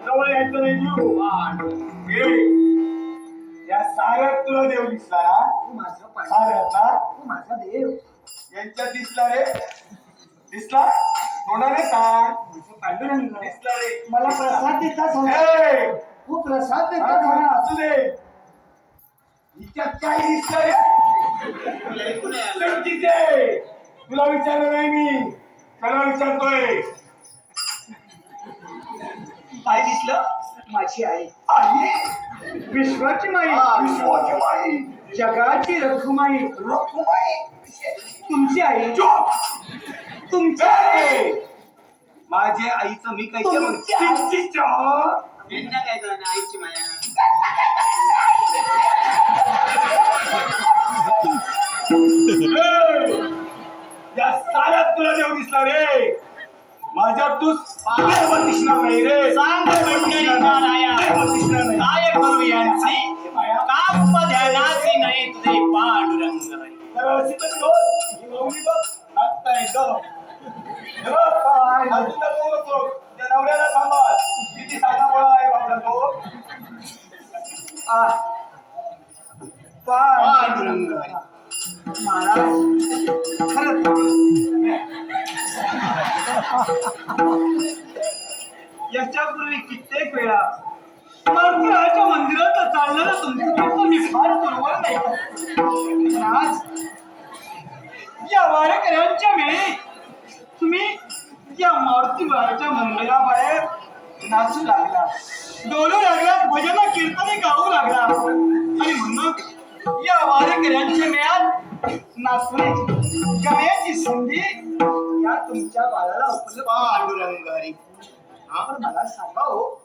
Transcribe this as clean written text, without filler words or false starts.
जवळ यायचं नाही या साऱ्यात तुला देव दिसला ना? साऱ्यातला तू माझा देव. यांच्यात दिसला रे? दिसला? तोंडाने सांग. पांडुरंग दिसला रे? मला प्रसाद देता झाला. ए! तू प्रसाद देता झाला. असू दे. हिच्यात काय दिसलं रे? तिथे तुला विचारलं नाही मी, त्याला विचारतोय. काय दिसलं? माझी आई. आई, विश्वाची माई. विश्वाची माई, जगाची रखुमाई. रखुमाई. तुमची आई. चुप. तुमची ए! माझ्या आईचं मी काही तुमची आई. तिच्या यांना काय कळणार आईची माया. या साऱ्यात तुला देव दिसला रे. माझ्या तू देव दिसणार नाही रे. सांग मंडळी माया काय करू यांची काप ध्यानाची नाही तुझे पांडुरंग. तर अशी तर बोल. ही मौली बघ. आत्ता येतो. हे बघ, अजून तर बोलू नको. त्या नवऱ्याला सांभाळ. किती सांगावं आहे बाबा तो. पांडुरंग. महाराज खरंच याच्यापूर्वी कित्येक वेळा मंदिराच्या मंदिरात चाललेलं तुमचं मी फार बरोबर नाही. आज या वारकऱ्यांच्या वेळी तुम्ही या मारुती बाळाच्या मंदिराबाहेर नाचू लागला, डोलू लागला, भजन कीर्तने गाऊ लागला आणि म्हणून या वारकऱ्यांच्या मेळ्यात नाचण्याची गाण्याची संधी या तुमच्या बाळाला उपलब्ध. पांडुरंग हरी. पण मला सांगा हो,